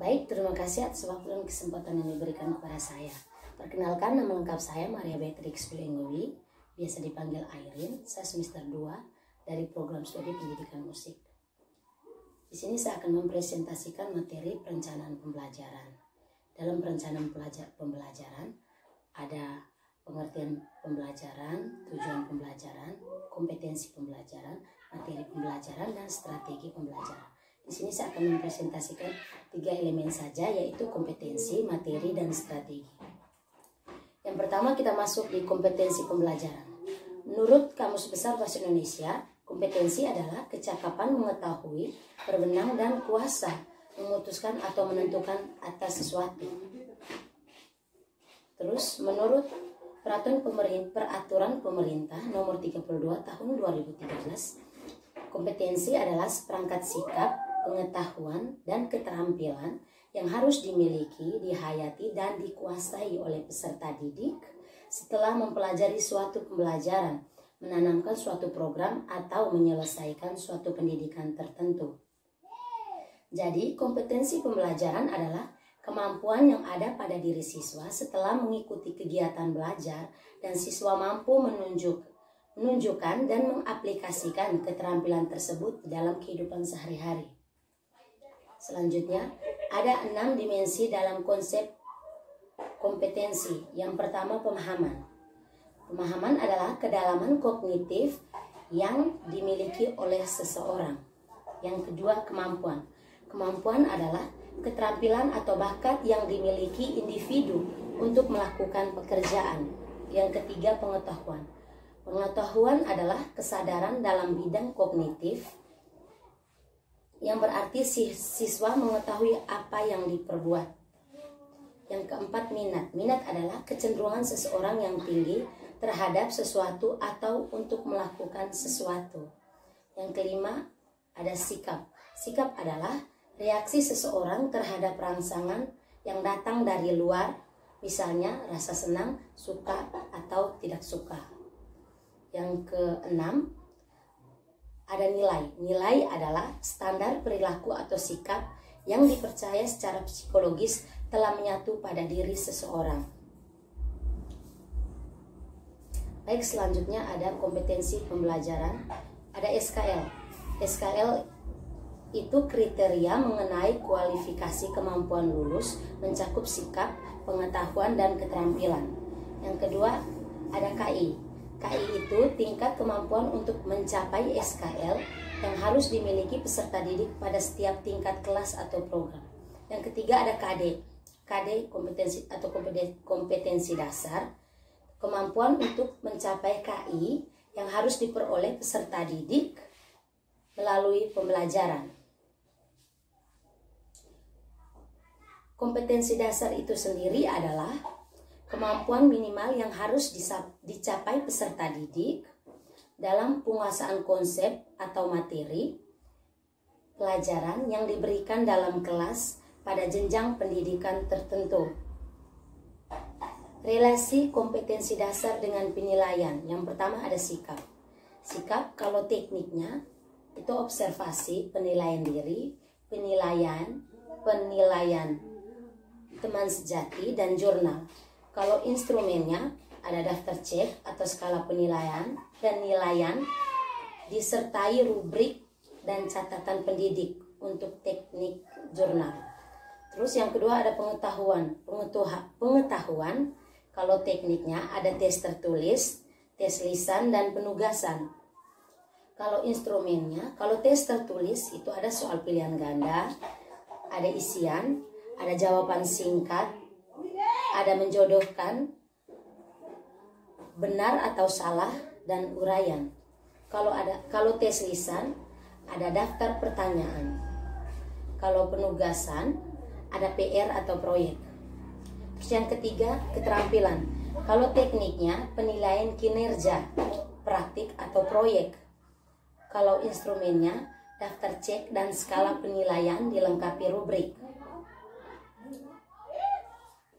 Baik, terima kasih atas waktu dan kesempatan yang diberikan kepada saya. Perkenalkan, nama lengkap saya Maria Beatrix Filengowi, biasa dipanggil Airin. Saya semester 2 dari program studi pendidikan musik. Di sini saya akan mempresentasikan materi perencanaan pembelajaran. Dalam perencanaan pembelajaran ada pengertian pembelajaran, tujuan pembelajaran, kompetensi pembelajaran, materi pembelajaran, dan strategi pembelajaran. Di sini saya akan mempresentasikan 3 elemen saja, yaitu kompetensi, materi, dan strategi. Yang pertama kita masuk di kompetensi pembelajaran. Menurut Kamus Besar Bahasa Indonesia, kompetensi adalah kecakapan mengetahui, berwenang, dan kuasa memutuskan atau menentukan atas sesuatu. Terus menurut Peraturan Pemerintah Nomor 32 Tahun 2013, kompetensi adalah seperangkat sikap, pengetahuan, dan keterampilan yang harus dimiliki, dihayati, dan dikuasai oleh peserta didik setelah mempelajari suatu pembelajaran, menanamkan suatu program, atau menyelesaikan suatu pendidikan tertentu. Jadi, kompetensi pembelajaran adalah kemampuan yang ada pada diri siswa setelah mengikuti kegiatan belajar dan siswa mampu menunjukkan dan mengaplikasikan keterampilan tersebut dalam kehidupan sehari-hari. Selanjutnya, ada 6 dimensi dalam konsep kompetensi. Yang pertama, pemahaman. Pemahaman adalah kedalaman kognitif yang dimiliki oleh seseorang. Yang kedua, kemampuan. Kemampuan adalah keterampilan atau bakat yang dimiliki individu untuk melakukan pekerjaan. Yang ketiga, pengetahuan. Pengetahuan adalah kesadaran dalam bidang kognitif yang berarti siswa mengetahui apa yang diperbuat. Yang keempat, minat. Minat adalah kecenderungan seseorang yang tinggi terhadap sesuatu atau untuk melakukan sesuatu. Yang kelima, ada sikap. Sikap adalah reaksi seseorang terhadap rangsangan yang datang dari luar, misalnya rasa senang, suka, atau tidak suka. Yang keenam, ada nilai. Nilai adalah standar perilaku atau sikap yang dipercaya secara psikologis telah menyatu pada diri seseorang. Baik, selanjutnya ada kompetensi pembelajaran. Ada SKL. SKL itu kriteria mengenai kualifikasi kemampuan lulus, mencakup sikap, pengetahuan, dan keterampilan. Yang kedua, ada KI. KI itu tingkat kemampuan untuk mencapai SKL yang harus dimiliki peserta didik pada setiap tingkat kelas atau program. Yang ketiga, ada KD. KD kompetensi atau kompetensi dasar, kemampuan untuk mencapai KI yang harus diperoleh peserta didik melalui pembelajaran. Kompetensi dasar itu sendiri adalah kemampuan minimal yang harus dicapai peserta didik dalam penguasaan konsep atau materi pelajaran yang diberikan dalam kelas pada jenjang pendidikan tertentu. Relasi kompetensi dasar dengan penilaian. Yang pertama ada sikap. Sikap kalau tekniknya itu observasi, penilaian diri, penilaian teman sejati, dan jurnal. Kalau instrumennya ada daftar cek atau skala penilaian dan nilaian disertai rubrik dan catatan pendidik untuk teknik jurnal. Terus yang kedua ada pengetahuan. Pengetahuan kalau tekniknya ada tes tertulis, tes lisan, dan penugasan. Kalau instrumennya, kalau tes tertulis itu ada soal pilihan ganda, ada isian, ada jawaban singkat, ada menjodohkan benar atau salah, dan uraian. Kalau tes lisan ada daftar pertanyaan. Kalau penugasan ada PR atau proyek. Terus yang ketiga, keterampilan. Kalau tekniknya penilaian kinerja, praktik atau proyek. Kalau instrumennya daftar cek dan skala penilaian dilengkapi rubrik.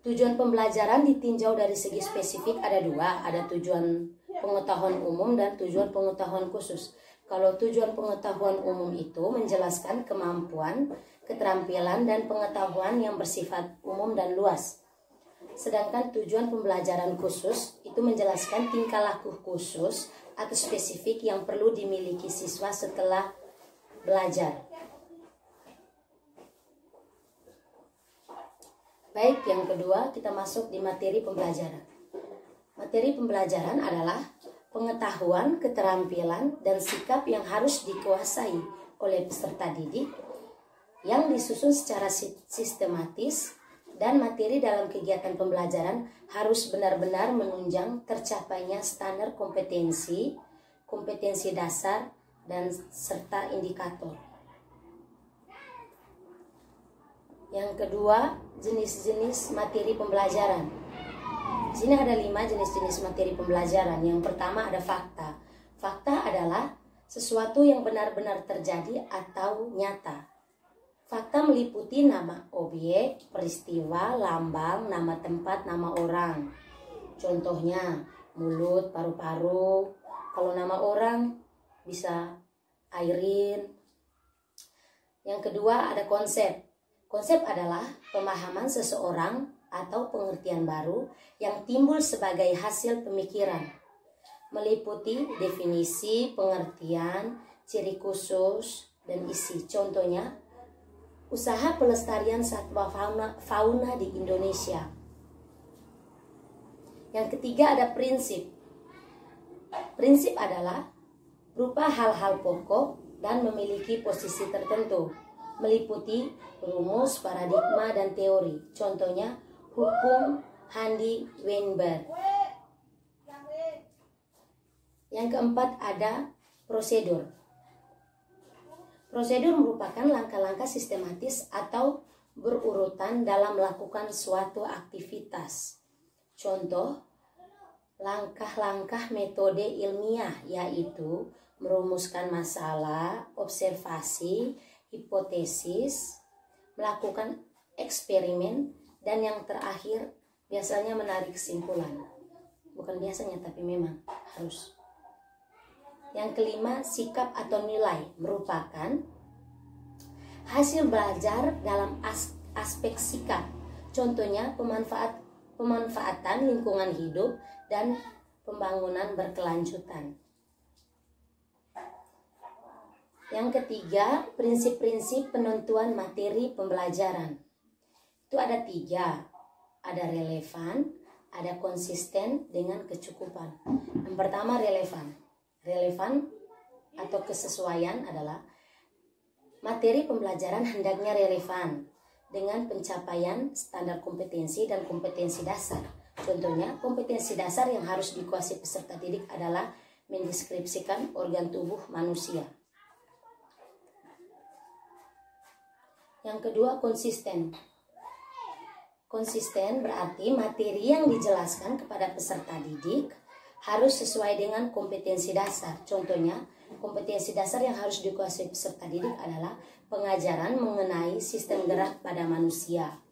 Tujuan pembelajaran ditinjau dari segi spesifik ada 2, ada tujuan pengetahuan umum dan tujuan pengetahuan khusus. Kalau tujuan pengetahuan umum itu menjelaskan kemampuan keterampilan, dan pengetahuan yang bersifat umum dan luas. Sedangkan tujuan pembelajaran khusus itu menjelaskan tingkah laku khusus atau spesifik yang perlu dimiliki siswa setelah belajar. Baik, yang kedua kita masuk di materi pembelajaran. Materi pembelajaran adalah pengetahuan, keterampilan, dan sikap yang harus dikuasai oleh peserta didik yang disusun secara sistematis, dan materi dalam kegiatan pembelajaran harus benar-benar menunjang tercapainya standar kompetensi, kompetensi dasar, dan serta indikator. Yang kedua, jenis-jenis materi pembelajaran. Di sini ada 5 jenis-jenis materi pembelajaran. Yang pertama ada fakta. Fakta adalah sesuatu yang benar-benar terjadi atau nyata. Fakta meliputi nama objek, peristiwa, lambang, nama tempat, nama orang. Contohnya, mulut, paru-paru. Kalau nama orang bisa Airin. Yang kedua ada konsep. Konsep adalah pemahaman seseorang atau pengertian baru yang timbul sebagai hasil pemikiran. Meliputi definisi, pengertian, ciri khusus, dan isi. Contohnya, usaha pelestarian satwa fauna di Indonesia. Yang ketiga ada prinsip. Prinsip adalah berupa hal-hal pokok dan memiliki posisi tertentu. Meliputi rumus, paradigma, dan teori. Contohnya hukum Handy Weinberg. Yang keempat ada prosedur. Prosedur merupakan langkah-langkah sistematis atau berurutan dalam melakukan suatu aktivitas. Contoh, langkah-langkah metode ilmiah yaitu merumuskan masalah, observasi, hipotesis, melakukan eksperimen, dan yang terakhir biasanya menarik kesimpulan. Bukan biasanya, tapi memang harus. Yang kelima, sikap atau nilai merupakan hasil belajar dalam aspek sikap. Contohnya pemanfaatan lingkungan hidup dan pembangunan berkelanjutan. Yang ketiga, prinsip-prinsip penentuan materi pembelajaran. Itu ada 3. Ada relevan, ada konsisten, dengan kecukupan. Yang pertama relevan. Relevan atau kesesuaian adalah materi pembelajaran hendaknya relevan dengan pencapaian standar kompetensi dan kompetensi dasar. Contohnya, kompetensi dasar yang harus dikuasai peserta didik adalah mendeskripsikan organ tubuh manusia. Yang kedua, konsisten. Konsisten berarti materi yang dijelaskan kepada peserta didik harus sesuai dengan kompetensi dasar. Contohnya, kompetensi dasar yang harus dikuasai peserta didik adalah pengajaran mengenai sistem gerak pada manusia.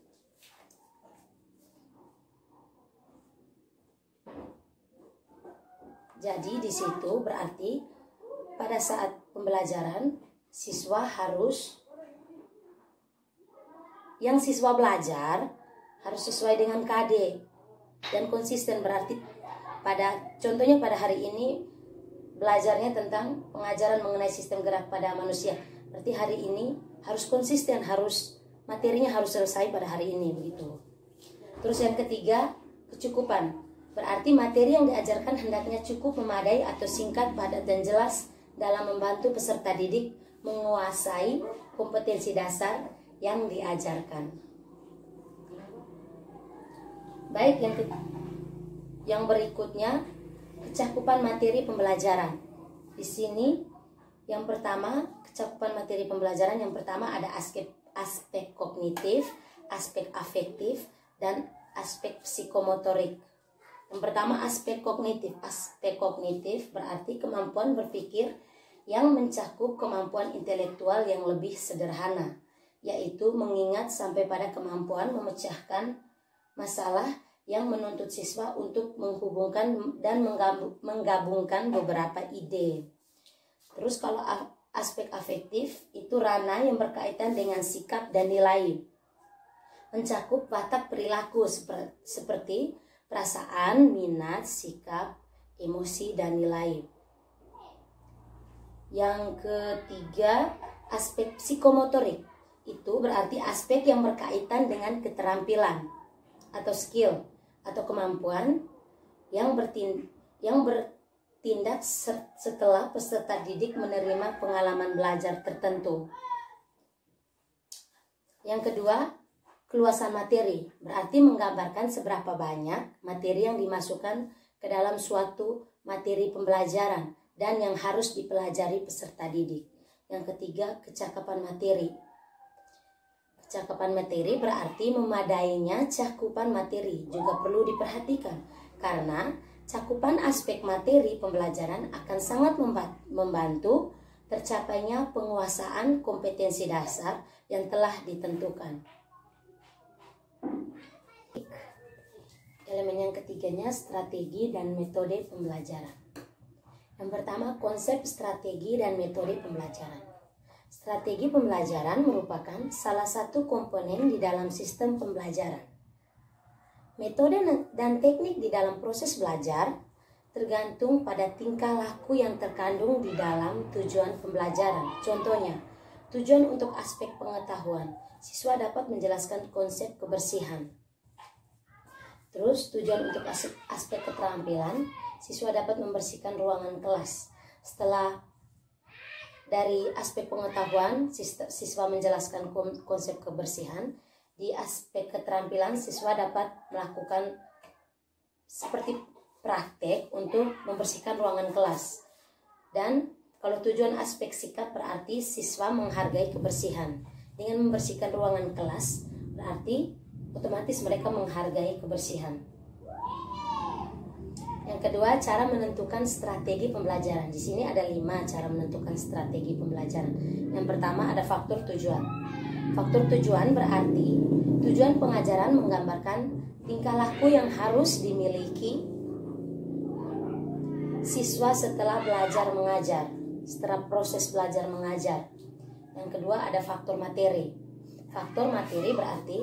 Jadi di situ berarti pada saat pembelajaran siswa belajar harus sesuai dengan KD dan konsisten. Berarti contohnya pada hari ini belajarnya tentang pengajaran mengenai sistem gerak pada manusia. Berarti hari ini harus konsisten, materinya harus selesai pada hari ini, begitu. Terus yang ketiga, kecukupan. Berarti materi yang diajarkan hendaknya cukup memadai atau singkat, padat, dan jelas dalam membantu peserta didik menguasai kompetensi dasar yang diajarkan. Baik, yang berikutnya kecakupan materi pembelajaran. Di sini yang pertama, kecakupan materi pembelajaran yang pertama ada aspek kognitif, aspek afektif, dan aspek psikomotorik. Yang pertama aspek kognitif. Aspek kognitif berarti kemampuan berpikir yang mencakup kemampuan intelektual yang lebih sederhana, yaitu mengingat sampai pada kemampuan memecahkan masalah yang menuntut siswa untuk menghubungkan dan menggabungkan beberapa ide. Terus kalau aspek afektif itu ranah yang berkaitan dengan sikap dan nilai. Mencakup watak perilaku seperti perasaan, minat, sikap, emosi, dan nilai. Yang ketiga, aspek psikomotorik. Itu berarti aspek yang berkaitan dengan keterampilan atau skill atau kemampuan yang bertindak setelah peserta didik menerima pengalaman belajar tertentu. Yang kedua, keluasan materi, berarti menggambarkan seberapa banyak materi yang dimasukkan ke dalam suatu materi pembelajaran dan yang harus dipelajari peserta didik. Yang ketiga, kecakapan materi. Cakapan materi berarti memadainya cakupan materi juga perlu diperhatikan karena cakupan aspek materi pembelajaran akan sangat membantu tercapainya penguasaan kompetensi dasar yang telah ditentukan. Elemen yang ketiganya strategi dan metode pembelajaran. Yang pertama, konsep strategi dan metode pembelajaran. Strategi pembelajaran merupakan salah satu komponen di dalam sistem pembelajaran. Metode dan teknik di dalam proses belajar tergantung pada tingkah laku yang terkandung di dalam tujuan pembelajaran. Contohnya, tujuan untuk aspek pengetahuan, siswa dapat menjelaskan konsep kebersihan. Terus, tujuan untuk aspek keterampilan, siswa dapat membersihkan ruangan kelas. Setelah dari aspek pengetahuan, siswa menjelaskan konsep kebersihan. Di aspek keterampilan, siswa dapat melakukan seperti praktek untuk membersihkan ruangan kelas. Dan kalau tujuan aspek sikap berarti siswa menghargai kebersihan. Dengan membersihkan ruangan kelas, berarti otomatis mereka menghargai kebersihan. Yang kedua, cara menentukan strategi pembelajaran. Di sini ada 5 cara menentukan strategi pembelajaran. Yang pertama ada faktor tujuan. Faktor tujuan berarti tujuan pengajaran menggambarkan tingkah laku yang harus dimiliki siswa setelah belajar mengajar, setelah proses belajar mengajar. Yang kedua ada faktor materi. Faktor materi berarti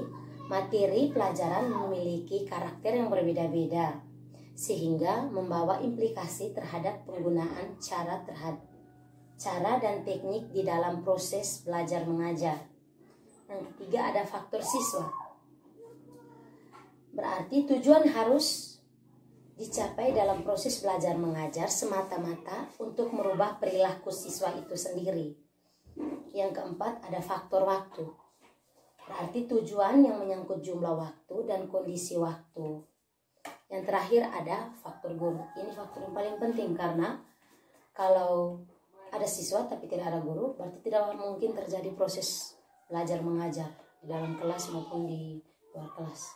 materi pelajaran memiliki karakter yang berbeda-beda, sehingga membawa implikasi terhadap penggunaan cara dan teknik di dalam proses belajar mengajar. Yang ketiga ada faktor siswa. Berarti tujuan harus dicapai dalam proses belajar mengajar semata-mata untuk merubah perilaku siswa itu sendiri. Yang keempat ada faktor waktu. Berarti tujuan yang menyangkut jumlah waktu dan kondisi waktu. Yang terakhir ada faktor guru. Ini faktor yang paling penting karena kalau ada siswa tapi tidak ada guru, berarti tidak mungkin terjadi proses belajar mengajar di dalam kelas maupun di luar kelas.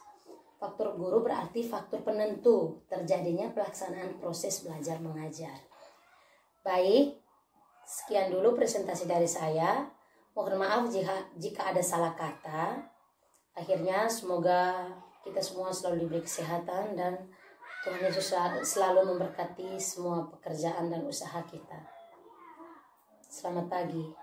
Faktor guru berarti faktor penentu terjadinya pelaksanaan proses belajar mengajar. Baik, sekian dulu presentasi dari saya. Mohon maaf jika ada salah kata. Akhirnya semoga kita semua selalu diberi kesehatan dan Tuhan Yesus selalu memberkati semua pekerjaan dan usaha kita. Selamat pagi.